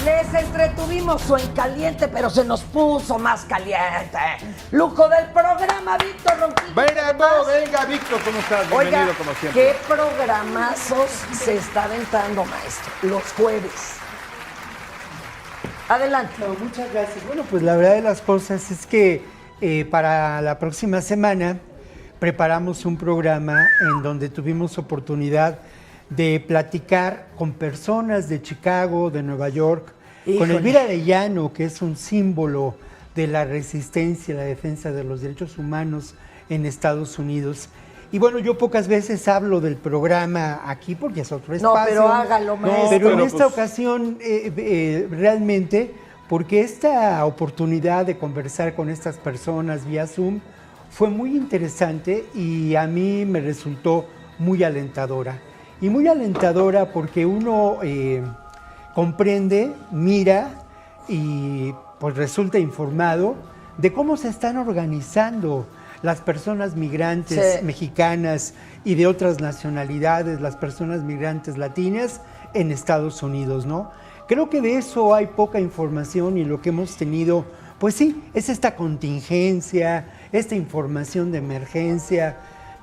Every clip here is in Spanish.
Les entretuvimos o en caliente, pero se nos puso más caliente. Lujo del programa, Víctor Ronquillo. Venga, Víctor, ¿cómo estás? Bienvenido, Oiga, como siempre. ¿qué programazos se está aventando, maestro? Los jueves. Adelante. No, muchas gracias. Bueno, pues la verdad de las cosas es que para la próxima semana preparamos un programa en donde tuvimos oportunidad de platicar con personas de Chicago, de Nueva York, con Elvira Arellano, que es un símbolo de la resistencia y la defensa de los derechos humanos en Estados Unidos. Y bueno, yo pocas veces hablo del programa aquí porque es otro espacio. No, pero hágalo, maestro. Pero en esta ocasión, realmente, porque esta oportunidad de conversar con estas personas vía Zoom fue muy interesante y a mí me resultó muy alentadora. Y muy alentadora porque uno comprende, mira y pues resulta informado de cómo se están organizando las personas migrantes mexicanas y de otras nacionalidades, las personas migrantes latinas en Estados Unidos, ¿no? Creo que de eso hay poca información y lo que hemos tenido, pues sí, es esta contingencia, esta información de emergencia,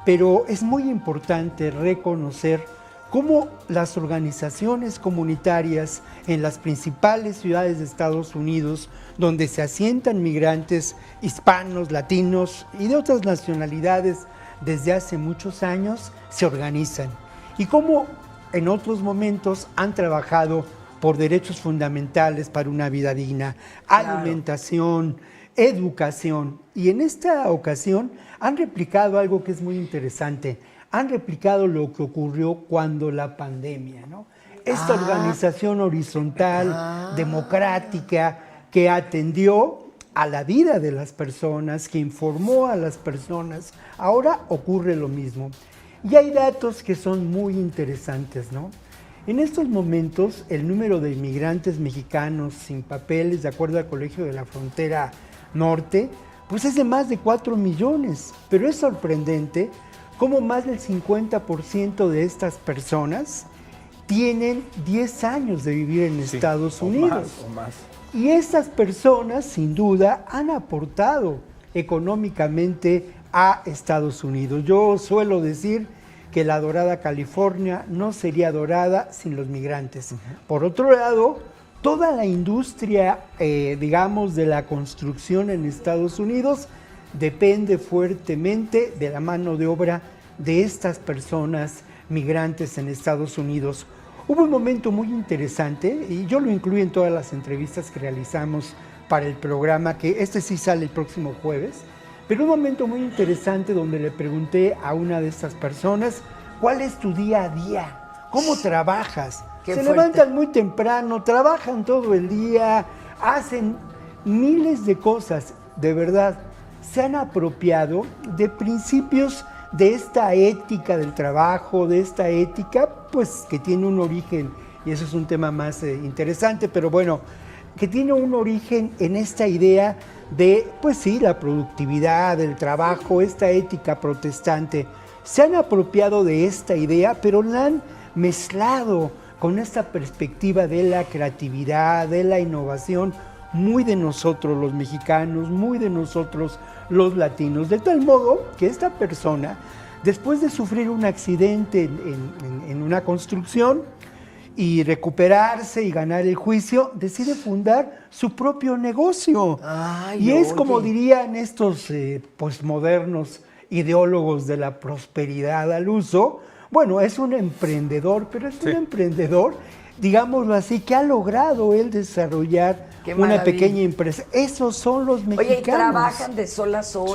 pero es muy importante reconocer cómo las organizaciones comunitarias en las principales ciudades de Estados Unidos, donde se asientan migrantes hispanos, latinos y de otras nacionalidades desde hace muchos años, se organizan. Y cómo en otros momentos han trabajado por derechos fundamentales para una vida digna, alimentación, educación. Y en esta ocasión han replicado algo que es muy interesante. Han replicado lo que ocurrió cuando la pandemia, ¿no? Esta organización horizontal, democrática, que atendió a la vida de las personas, que informó a las personas, ahora ocurre lo mismo. Y hay datos que son muy interesantes, ¿no? En estos momentos, el número de inmigrantes mexicanos sin papeles, de acuerdo al Colegio de la Frontera Norte, pues es de más de 4 millones. Pero es sorprendente cómo más del 50% de estas personas tienen 10 años de vivir en Estados Unidos. O más. Y estas personas, sin duda, han aportado económicamente a Estados Unidos. Yo suelo decir que la dorada California no sería dorada sin los migrantes. Por otro lado, toda la industria, digamos, de la construcción en Estados Unidos depende fuertemente de la mano de obra de estas personas migrantes en Estados Unidos. Hubo un momento muy interesante, y yo lo incluí en todas las entrevistas que realizamos para el programa, que este sí sale el próximo jueves, pero un momento muy interesante donde le pregunté a una de estas personas, ¿cuál es tu día a día? ¿Cómo trabajas? Se levantan muy temprano, trabajan todo el día, hacen miles de cosas, de verdad. Se han apropiado de principios de esta ética del trabajo, de esta ética, pues que tiene un origen, y eso es un tema más interesante, pero bueno, que tiene un origen en esta idea de, pues sí, la productividad, el trabajo, esta ética protestante. Se han apropiado de esta idea, pero la han mezclado con esta perspectiva de la creatividad, de la innovación, muy de nosotros los mexicanos, muy de nosotros los latinos, de tal modo que esta persona, después de sufrir un accidente en una construcción y recuperarse y ganar el juicio, decide fundar su propio negocio. Y es como dirían estos postmodernos ideólogos de la prosperidad al uso, bueno, es un emprendedor, pero es un emprendedor, digámoslo así, que ha logrado él desarrollar una pequeña empresa. Esos son los mexicanos. Oye, y trabajan de sol a sol,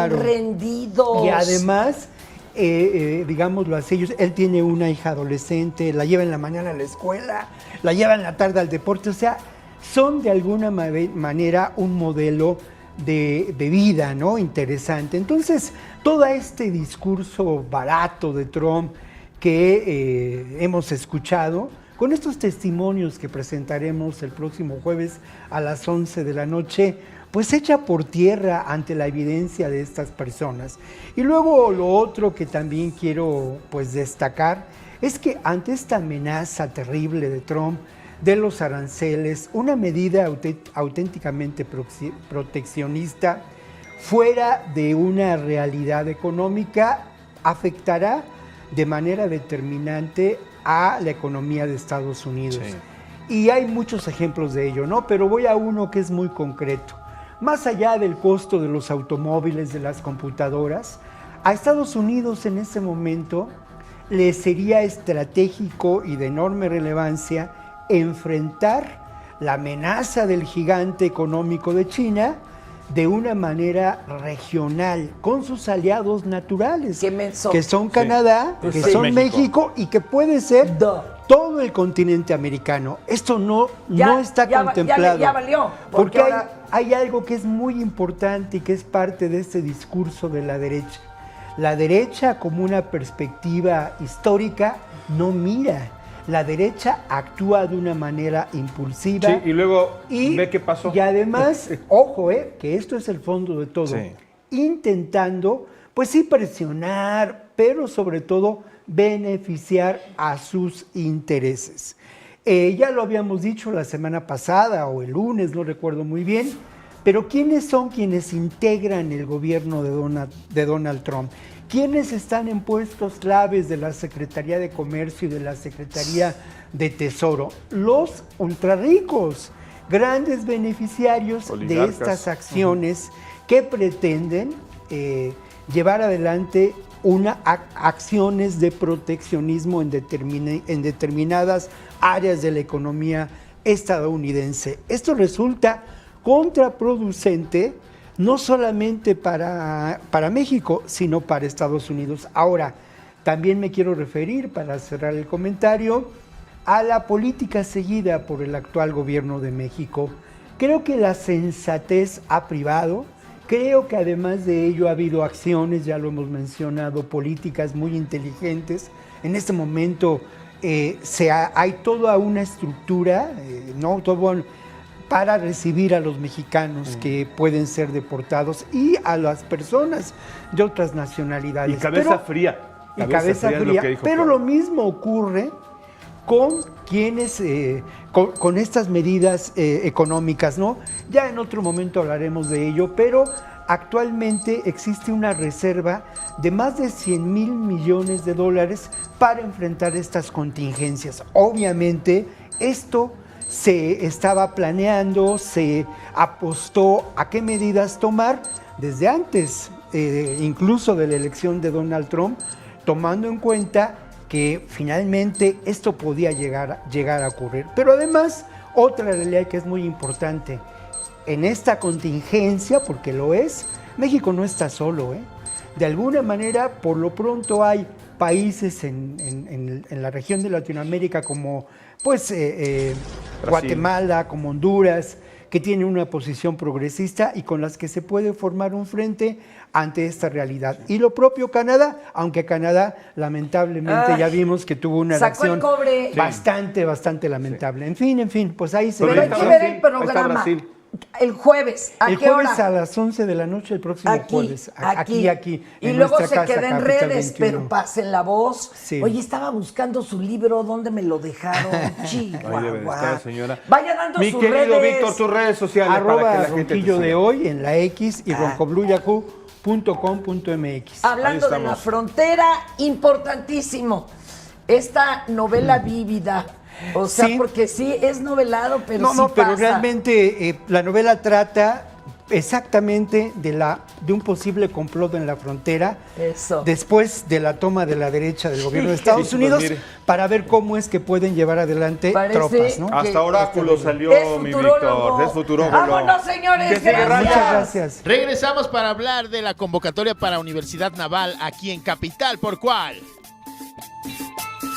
rendidos. Y además, digámoslo así, él tiene una hija adolescente, la lleva en la mañana a la escuela, la lleva en la tarde al deporte, o sea, son de alguna manera un modelo de vida, ¿no? Interesante. Entonces, todo este discurso barato de Trump que hemos escuchado, con estos testimonios que presentaremos el próximo jueves a las 11 de la noche, pues echa por tierra ante la evidencia de estas personas. Y luego lo otro que también quiero pues destacar es que ante esta amenaza terrible de Trump de los aranceles, una medida auténticamente proteccionista, fuera de una realidad económica, afectará de manera determinante a la economía de Estados Unidos. Sí. Y hay muchos ejemplos de ello, ¿no? Pero voy a uno que es muy concreto. Más allá del costo de los automóviles, de las computadoras, a Estados Unidos en este momento le sería estratégico y de enorme relevancia enfrentar la amenaza del gigante económico de China de una manera regional, con sus aliados naturales, que son Canadá, que son México y que puede ser todo el continente americano. Esto no está contemplado. Ya valió. Porque hay algo que es muy importante y que es parte de este discurso de la derecha. La derecha, como una perspectiva histórica, no mira. La derecha actúa de una manera impulsiva. Sí, y luego ve qué pasó. Y además, ojo, que esto es el fondo de todo. Sí. Intentando, pues sí, presionar, pero sobre todo beneficiar a sus intereses. Ya lo habíamos dicho la semana pasada o el lunes, no recuerdo muy bien, pero ¿quiénes son quienes integran el gobierno de Donald Trump? ¿Quiénes están en puestos claves de la Secretaría de Comercio y de la Secretaría de Tesoro? Los ultrarricos, grandes beneficiarios de estas acciones que pretenden llevar adelante acciones de proteccionismo en determinadas áreas de la economía estadounidense. Esto resulta contraproducente no solamente para México, sino para Estados Unidos. Ahora, también me quiero referir, para cerrar el comentario, a la política seguida por el actual gobierno de México. Creo que la sensatez ha privado. Creo que además de ello ha habido acciones, ya lo hemos mencionado, políticas muy inteligentes. En este momento hay toda una estructura, para recibir a los mexicanos que pueden ser deportados y a las personas de otras nacionalidades. Y cabeza fría. Pero lo mismo ocurre con quienes, con estas medidas económicas, ¿no? Ya en otro momento hablaremos de ello, pero actualmente existe una reserva de más de 100 mil millones de dólares para enfrentar estas contingencias. Obviamente, esto se estaba planeando, se apostó a qué medidas tomar desde antes, incluso de la elección de Donald Trump, tomando en cuenta que finalmente esto podía llegar a ocurrir. Pero además, otra realidad que es muy importante, en esta contingencia, porque lo es, México no está solo, De alguna manera, por lo pronto hay países en la región de Latinoamérica como Guatemala, como Honduras, que tienen una posición progresista y con las que se puede formar un frente ante esta realidad. Y lo propio Canadá, aunque Canadá lamentablemente ya vimos que tuvo una reacción bastante lamentable. En fin, pues ahí se ve. Pero hay que ver el programa. El jueves, ¿a qué hora? El jueves a las 11 de la noche, el próximo jueves. Aquí. Y luego se queda en redes, 21. Pero pasen la voz. Sí. Oye, estaba buscando su libro, ¿dónde me lo dejaron? Chihuahua. Ahí debe estar, señora. Vaya dando sus redes. Mi querido Víctor, tus redes sociales. @ Ronquillo de hoy en la X y roncobluyahoo.com.mx. Hablando de la frontera, importantísimo. Esta novela vívida. O sea, porque sí es novelado, pero sí pasa. Pero realmente la novela trata exactamente de un posible complot en la frontera. Eso. Después de la toma de la derecha del gobierno de Estados Unidos, para ver cómo es que pueden llevar adelante tropas, ¿no? Hasta oráculo salió mi Víctor, es futurólogo. ¡Vámonos, señores! Muchas gracias. Regresamos para hablar de la convocatoria para Universidad Naval aquí en Capital. ¿Por cuál?